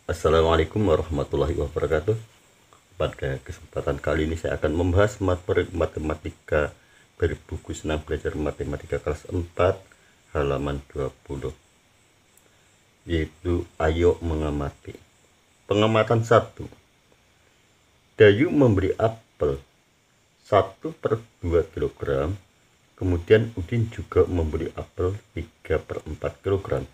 Assalamualaikum warahmatullahi wabarakatuh. Pada kesempatan kali ini saya akan membahas materi matematika dari buku Senang Belajar Matematika kelas 4 halaman 20, yaitu ayo mengamati. Pengamatan 1. Dayu memberi apel 1/2 kg, kemudian Udin juga memberi apel 3/4 kg.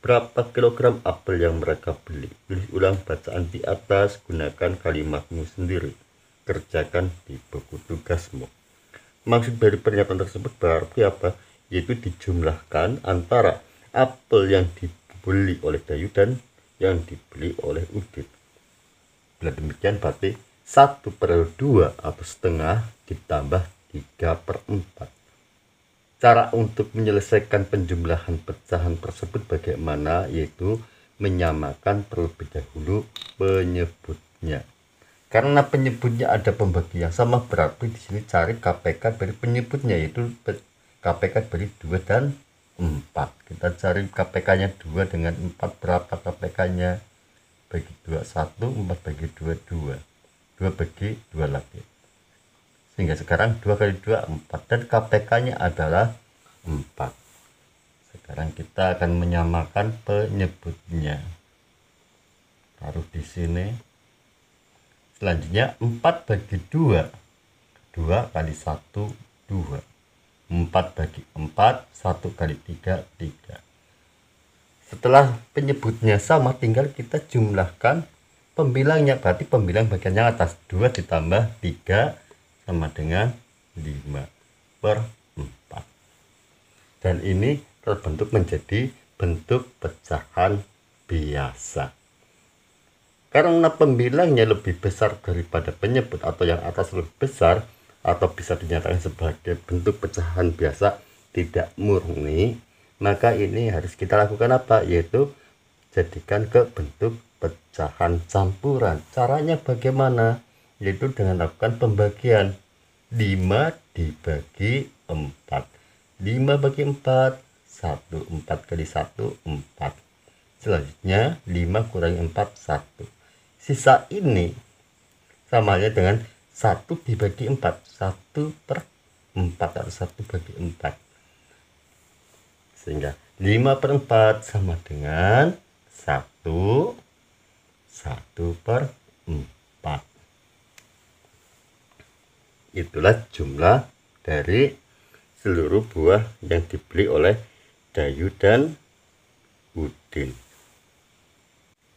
Berapa kilogram apel yang mereka beli? Tulis ulang bacaan di atas, gunakan kalimatmu sendiri. Kerjakan di buku tugasmu. Maksud dari pernyataan tersebut berarti apa? Yaitu dijumlahkan antara apel yang dibeli oleh Dayu dan yang dibeli oleh Udin. Bila demikian berarti 1/2 atau setengah ditambah 3/4. Cara untuk menyelesaikan penjumlahan pecahan tersebut bagaimana? Yaitu menyamakan terlebih dahulu penyebutnya. Karena penyebutnya ada pembagi yang sama, berarti di sini cari KPK dari penyebutnya, yaitu KPK dari 2 dan 4. Kita cari KPK-nya 2 dengan 4, berapa KPK-nya? Bagi 2 1, 4 bagi 2 2. 2 bagi 2 lagi. Sehingga sekarang 2 kali 2 4 dan KPK-nya adalah 4. Sekarang kita akan menyamakan penyebutnya. Taruh di sini. Selanjutnya 4 bagi 2. 2 kali 1 2. 4 bagi 4 1 kali 3 3. Setelah penyebutnya sama, tinggal kita jumlahkan pembilangnya. Berarti pembilang bagian yang atas 2 ditambah 3 sama dengan 5/4. Dan ini terbentuk menjadi bentuk pecahan biasa. Karena pembilangnya lebih besar daripada penyebut atau yang atas lebih besar, atau bisa dinyatakan sebagai bentuk pecahan biasa tidak murni, maka ini harus kita lakukan apa? Yaitu jadikan ke bentuk pecahan campuran. Caranya bagaimana? Yaitu dengan lakukan pembagian 5 dibagi 4. 5 bagi 4 1. 4 kali 1 4. Selanjutnya 5 kurangi 4 1. Sisa ini sama aja dengan 1 dibagi 4. 1/4 atau 1 bagi 4. Sehingga 5/4 sama dengan 1/4. Itulah jumlah dari seluruh buah yang dibeli oleh Dayu dan Udin.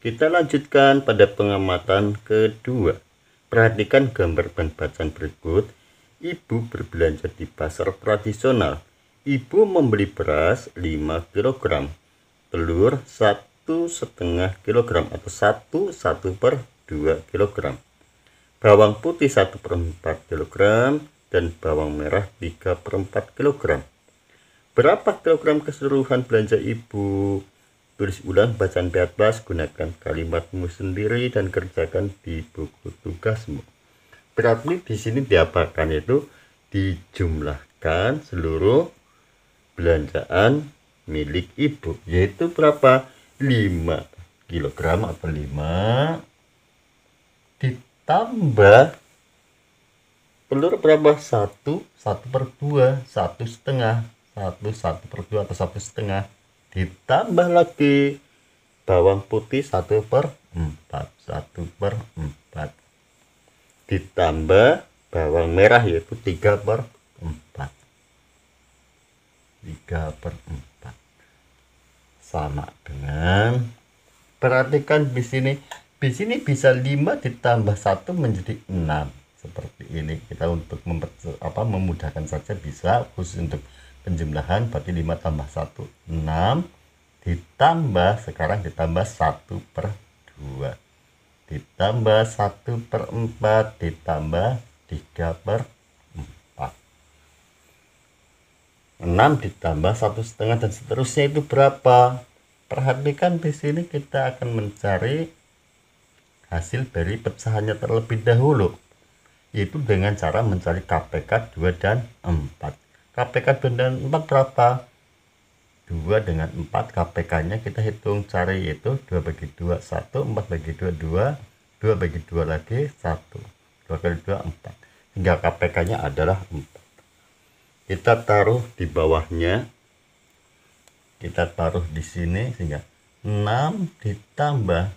Kita lanjutkan pada pengamatan kedua. Perhatikan gambar bahan bacaan berikut. Ibu berbelanja di pasar tradisional. Ibu membeli beras 5 kg, telur 1,5 kg atau 1/2 kg, bawang putih 1/4 kg, dan bawang merah 3/4 kg. Berapa kilogram keseluruhan belanja ibu? Tulis ulang bacaan di atas, gunakan kalimatmu sendiri dan kerjakan di buku tugasmu. Berarti di sini diapakan? Itu dijumlahkan seluruh belanjaan milik ibu, yaitu berapa? 5 kg atau 5 ditambah telur berapa? 1/2, 1/2, 1/2 atau 1/2, ditambah lagi bawang putih 1/4, 1/4, ditambah bawang merah yaitu 3/4, 3/4 sama dengan, perhatikan di sini bisa 5 ditambah 1 menjadi 6. Seperti ini kita untuk memudahkan saja bisa, khusus untuk penjumlahan berarti 5 tambah 1 6, ditambah sekarang ditambah 1/2, ditambah 1/4, ditambah 3/4, 6 ditambah 1/2 dan seterusnya. Itu berapa? Perhatikan di sini kita akan mencari hasil dari pecahannya terlebih dahulu, yaitu dengan cara mencari KPK 2 dan 4. KPK 2 dan 4 berapa? 2 dengan 4, KPK-nya kita hitung cari, yaitu 2 bagi 2, 1, 4 bagi 2, 2, 2 bagi 2 lagi, 1, 2 kali 2, 4. Hingga KPK-nya adalah 4. Kita taruh di bawahnya, kita taruh di sini, sehingga 6 ditambah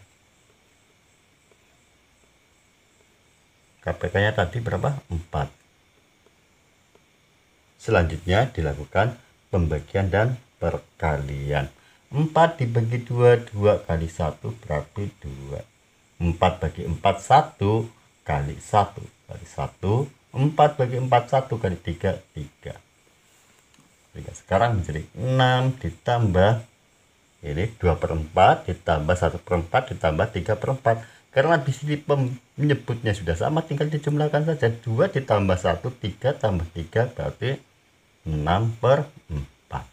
KPK-nya tadi berapa? 4. Selanjutnya dilakukan pembagian dan perkalian. 4 dibagi 2, 2 kali 1 berarti 2. 4 bagi 4, 1 kali 1 kali 1. 4 bagi 4, 1 kali 3, 3. Sehingga sekarang menjadi 6 ditambah ini 2/4 ditambah 1/4 ditambah 3/4. Karena di sini penyebutnya sudah sama, tinggal dijumlahkan saja. 2 ditambah 1, 3 tambah 3 berarti 6/4.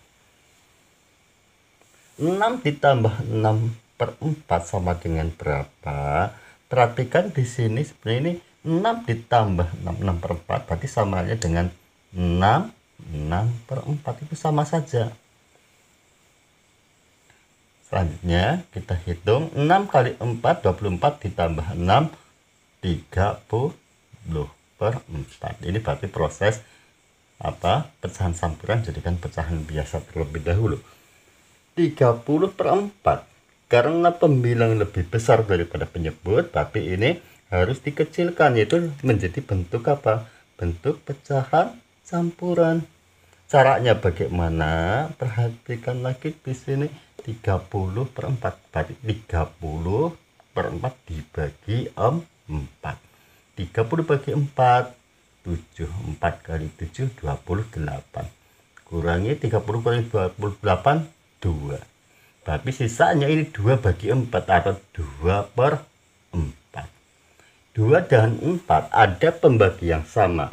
6 ditambah 6/4 sama dengan berapa? Perhatikan di sini sebenarnya ini 6 ditambah 6/4 berarti samanya dengan 6/4 itu sama saja. Selanjutnya kita hitung 6 kali 4, 24 ditambah 6, 30/4. Ini berarti proses pecahan campuran jadikan pecahan biasa terlebih dahulu. 30/4 karena pembilang lebih besar daripada penyebut, tapi ini harus dikecilkan, yaitu menjadi bentuk apa? Bentuk pecahan campuran. Caranya bagaimana? Perhatikan lagi di sini 30/4 berarti 30/4 dibagi 4. 30 bagi 4 7, 4 kali 7 28. Kurangi 30 kali 28 2. Berarti sisanya ini 2 bagi 4 atau 2/4. 2 dan 4 ada pembagi yang sama.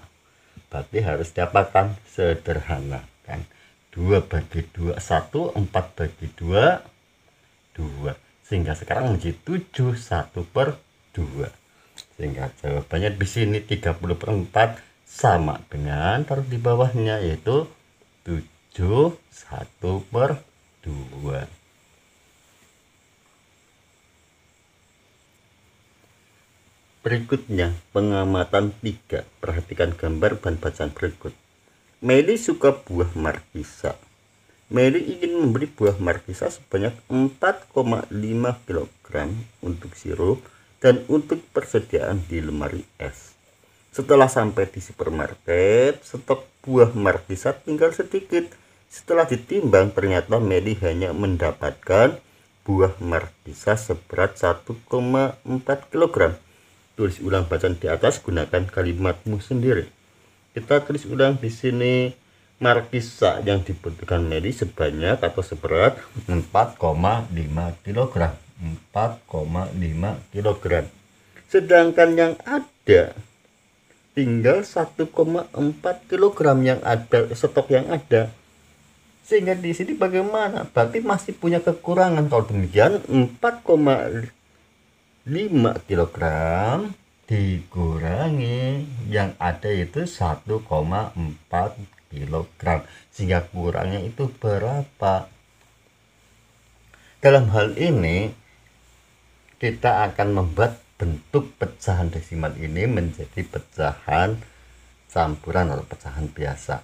Berarti harus diapakan? Sederhanakan. 2 bagi 2 1, 4 bagi 2 2. Sehingga sekarang menjadi 7 1/2. Sehingga jawabannya di sini 30/4 sama dengan taruh di bawahnya, yaitu 7 1/2. Berikutnya pengamatan 3. Perhatikan gambar dan bacaan berikut. Meli suka buah markisa. Meli ingin membeli buah markisa sebanyak 4,5 kg untuk sirup dan untuk persediaan di lemari es. Setelah sampai di supermarket, stok buah markisa tinggal sedikit. Setelah ditimbang, ternyata Meli hanya mendapatkan buah markisa seberat 1,4 kg. Tulis ulang bacaan di atas, gunakan kalimatmu sendiri. Kita tulis ulang di sini, markisa yang dibutuhkan Meli sebanyak atau seberat 4,5 kg. 4,5 kg. Sedangkan yang ada tinggal 1,4 kg yang ada, stok yang ada. Sehingga di sini bagaimana? Berarti masih punya kekurangan. Kalau demikian 4,5 kg dikurangi yang ada itu 1,4 kg. Sehingga kurangnya itu berapa? Dalam hal ini kita akan membuat bentuk pecahan desimal ini menjadi pecahan campuran atau pecahan biasa.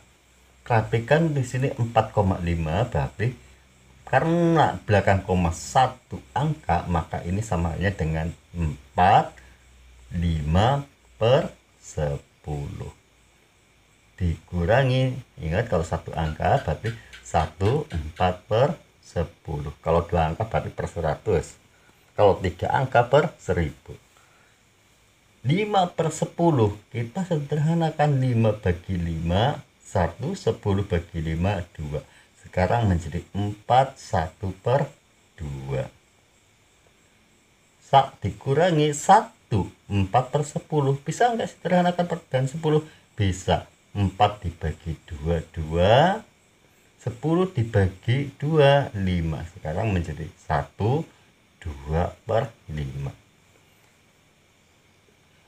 Perhatikan di sini 4,5 berarti karena belakang koma 1 angka, maka ini samanya dengan 4,5/10. Dikurangi, ingat kalau satu angka berarti 1/4/10. Kalau dua angka berarti per 100. Kalau 3 angka per 1000. 5/10 kita sederhanakan, 5 bagi 5 1, 10 bagi 5 2. Sekarang menjadi 4 1/2. Dikurangi 1 4/10. Bisa enggak sederhanakan perbedaan 10? Bisa. 4 dibagi 2 2, 10 dibagi 2 5. Sekarang menjadi 1 2/5.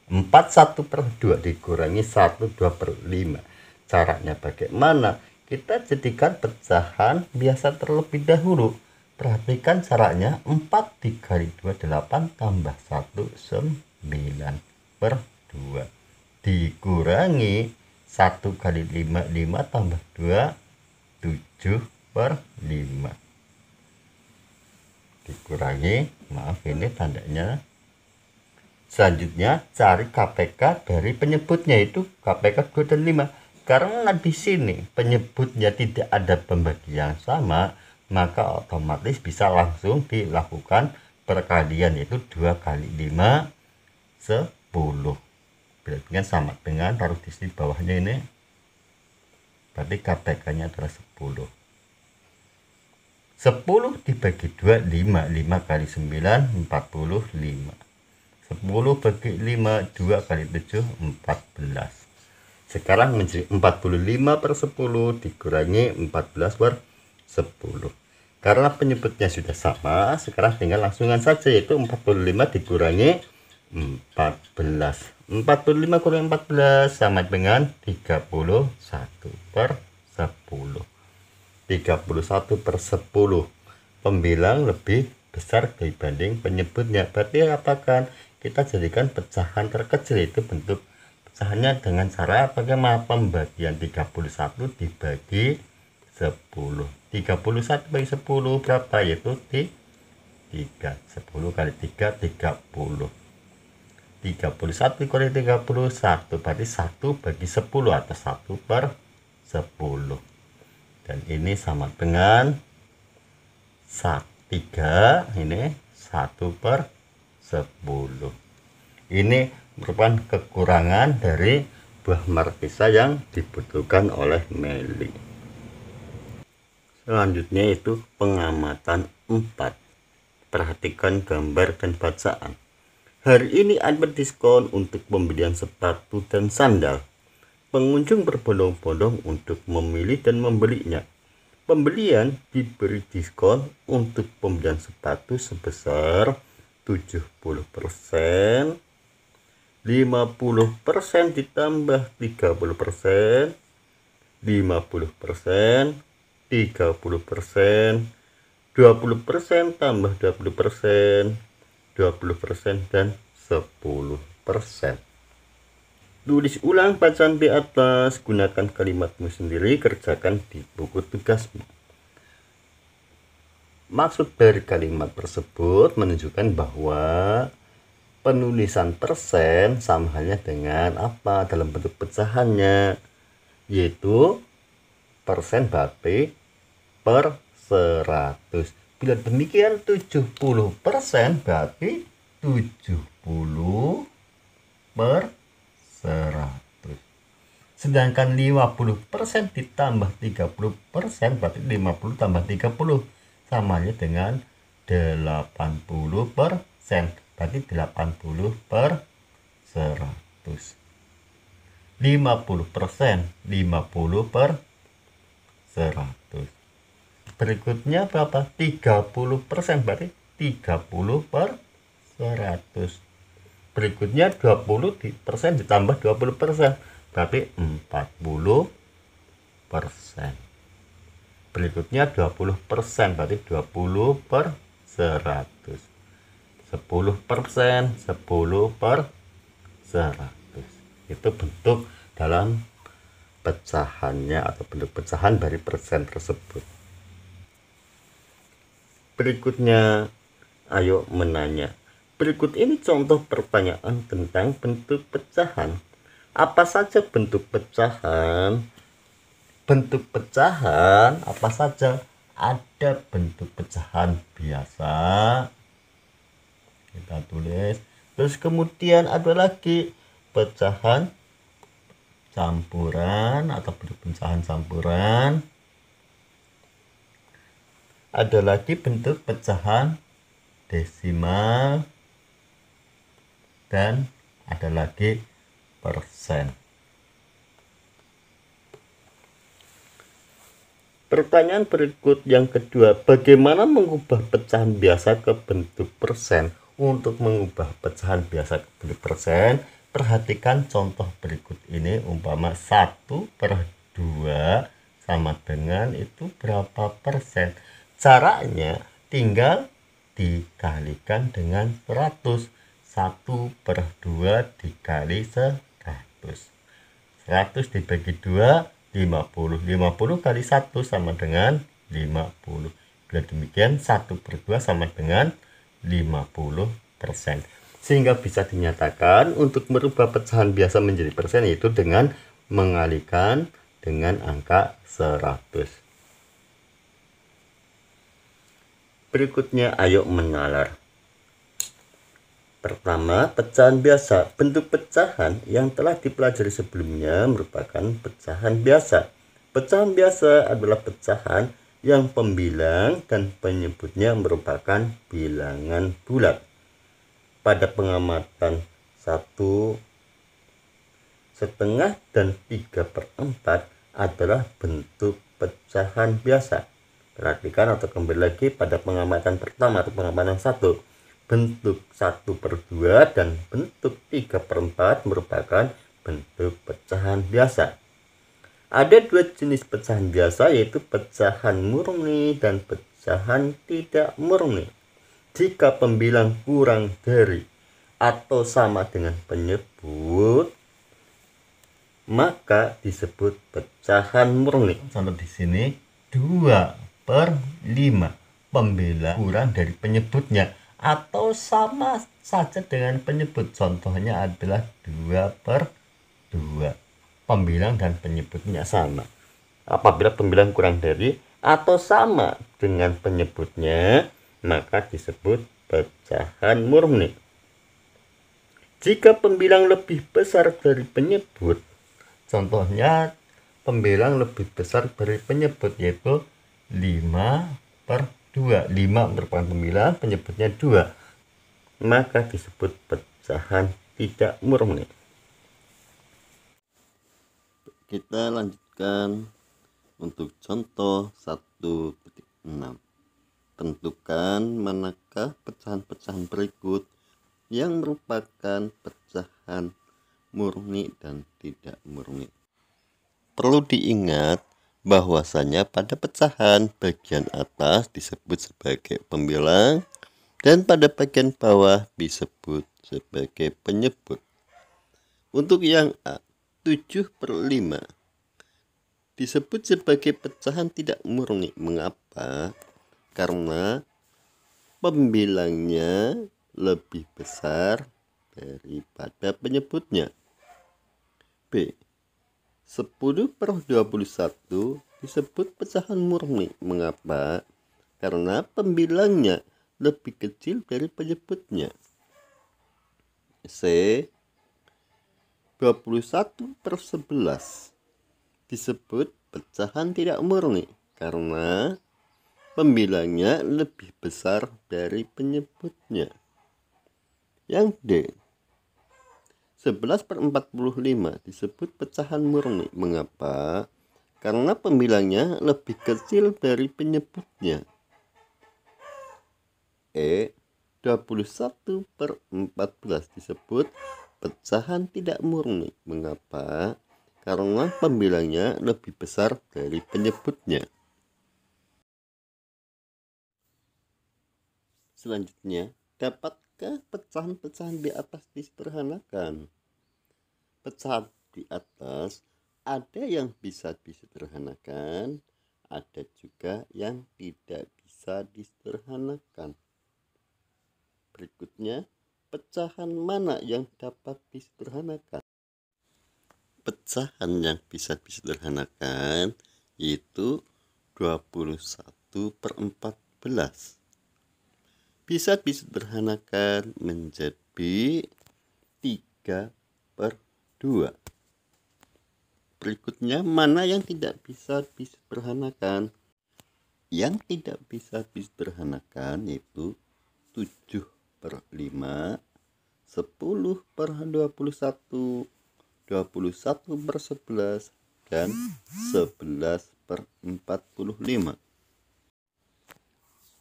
4 1/2 dikurangi 1 2/5. Caranya bagaimana? kita jadikan pecahan biasa terlebih dahulu. Perhatikan caranya. 4 dikali 2 8 tambah 1 9 per 2 dikurangi 1 kali 5 5 tambah 2 7 per 5 dikurangi, maaf ini tandanya. Selanjutnya cari KPK dari penyebutnya, itu KPK 2 dan 5. Karena di sini penyebutnya tidak ada pembagian sama, maka otomatis bisa langsung dilakukan perkalian, yaitu 2 kali 5 10. Berarti kan sama dengan, taruh di sini bawahnya ini, berarti KPK nya adalah 10. 10 dibagi 2 5. 5 kali 9 45. 10 bagi 5 2 kali 7 14. Sekarang menjadi 45 per 10 dikurangi 14 per 10. Karena penyebutnya sudah sama, sekarang tinggal langsungan saja, yaitu 45 dikurangi 14. 45 kurangi 14 sama dengan 31 per 10. 31 per 10. Pembilang lebih besar dibanding penyebutnya. Berarti apakah kita jadikan pecahan terkecil, itu bentuk pecahannya dengan cara bagaimana? Pembagian 31 dibagi 10. 31 bagi 10 berapa? Yaitu 3. 10 kali 3 30. 31 dikurangi 31 berarti 1 bagi 10 atau 1 per 10. Dan ini sama dengan 3, ini 1 per 10. Ini merupakan kekurangan dari buah markisa yang dibutuhkan oleh Meli. Selanjutnya itu pengamatan 4. Perhatikan gambar dan bacaan. Hari ini ada diskon untuk pembelian sepatu dan sandal. Pengunjung berbondong-bondong untuk memilih dan membelinya. Pembelian diberi diskon untuk pembelian sepatu sebesar 70%, 50% ditambah 30%, 50%, 30%, 20% tambah 20%, 20% dan 10%. Tulis ulang bacaan di atas, gunakan kalimatmu sendiri, kerjakan di buku tugasmu. Maksud dari kalimat tersebut menunjukkan bahwa penulisan persen sama halnya dengan apa dalam bentuk pecahannya, yaitu persen berarti per 100. Bila demikian 70% berarti 70 per 100. Sedangkan 50% ditambah 30% berarti 50 tambah 30 sama dengan 80%. Berarti 80 per 100. 50%, 50 per 100. Berikutnya berapa? 30%, berarti 30 per 100. Berikutnya 20% ditambah 20%, berarti 40%. Berikutnya 20%, berarti 20 per 100. 10%, 10 per 100. Itu bentuk dalam pecahannya atau bentuk pecahan dari persen tersebut. Berikutnya, ayo menanya. Berikut ini contoh pertanyaan tentang bentuk pecahan. Apa saja bentuk pecahan? Bentuk pecahan apa saja? Ada bentuk pecahan biasa, kita tulis. Terus kemudian ada lagi pecahan campuran atau bentuk pecahan campuran. Ada lagi bentuk pecahan desimal, dan ada lagi persen. Pertanyaan berikut yang kedua, bagaimana mengubah pecahan biasa ke bentuk persen? Untuk mengubah pecahan biasa ke bentuk persen, perhatikan contoh berikut ini, umpama 1/2 sama dengan itu berapa persen? Caranya tinggal dikalikan dengan 100. 1/2 dikali 100. 100 dibagi 2, 50. 50 kali 1 sama dengan 50. Bila demikian 1/2 sama dengan 50%. Sehingga bisa dinyatakan untuk merubah pecahan biasa menjadi persen yaitu dengan mengalihkan dengan angka 100. Berikutnya ayo menalar. Pertama, pecahan biasa. Bentuk pecahan yang telah dipelajari sebelumnya merupakan pecahan biasa. Pecahan biasa adalah pecahan yang pembilang dan penyebutnya merupakan bilangan bulat. Pada pengamatan 1/2 dan 3/4 adalah bentuk pecahan biasa. Perhatikan atau kembali lagi pada pengamatan pertama atau pengamatan 1. Bentuk 1/2 dan bentuk 3/4 merupakan bentuk pecahan biasa. Ada dua jenis pecahan biasa yaitu pecahan murni dan pecahan tidak murni. Jika pembilang kurang dari atau sama dengan penyebut, maka disebut pecahan murni. Contoh di sini 2/5. Pembilang kurang dari penyebutnya atau sama saja dengan penyebut. Contohnya adalah 2/2. Pembilang dan penyebutnya sama. Apabila pembilang kurang dari atau sama dengan penyebutnya, maka disebut pecahan murni. Jika pembilang lebih besar dari penyebut, contohnya pembilang lebih besar dari penyebut yaitu 5/2. 5 merupakan pembilang, penyebutnya 2, maka disebut pecahan tidak murni. Kita lanjutkan untuk contoh 1.6. Tentukan manakah pecahan-pecahan berikut yang merupakan pecahan murni dan tidak murni. Perlu diingat bahwasanya pada pecahan bagian atas disebut sebagai pembilang dan pada bagian bawah disebut sebagai penyebut. Untuk yang A, 7/5 disebut sebagai pecahan tidak murni. Mengapa? Karena pembilangnya lebih besar daripada penyebutnya. B, 10/21 disebut pecahan murni. Mengapa? Karena pembilangnya lebih kecil dari penyebutnya. C, 21/11 disebut pecahan tidak murni karena pembilangnya lebih besar dari penyebutnya. Yang D, 11/45 disebut pecahan murni. Mengapa? Karena pembilangnya lebih kecil dari penyebutnya. E, 21/14 disebut pecahan tidak murni. Mengapa? Karena pembilangnya lebih besar dari penyebutnya. Selanjutnya, dapatkah pecahan-pecahan di atas disederhanakan? Pecahan di atas ada yang bisa disederhanakan, ada juga yang tidak bisa disederhanakan. Berikutnya, pecahan mana yang dapat disederhanakan? Pecahan yang bisa disederhanakan yaitu 21/14. Bisa disederhanakan menjadi 3/2. Berikutnya, mana yang tidak bisa disederhanakan? Yang tidak bisa disederhanakan yaitu 7/5, 10/21, 21/11, dan 11/45.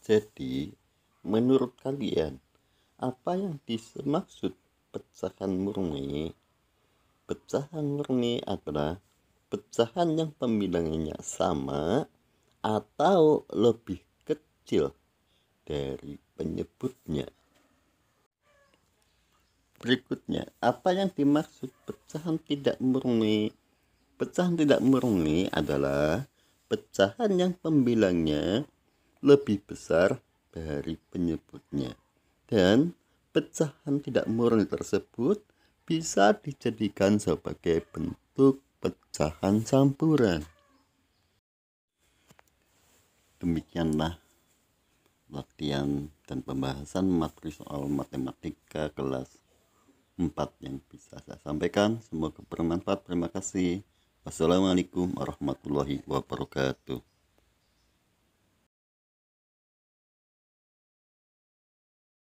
Jadi, menurut kalian, apa yang dimaksud pecahan murni? Pecahan murni adalah pecahan yang pembilangannya sama atau lebih kecil dari penyebutnya. Berikutnya, apa yang dimaksud pecahan tidak murni? Pecahan tidak murni adalah pecahan yang pembilangnya lebih besar dari penyebutnya. Dan pecahan tidak murni tersebut bisa dijadikan sebagai bentuk pecahan campuran. Demikianlah latihan dan pembahasan materi soal matematika kelas 4 yang bisa saya sampaikan. Semoga bermanfaat. Terima kasih. Wassalamualaikum warahmatullahi wabarakatuh.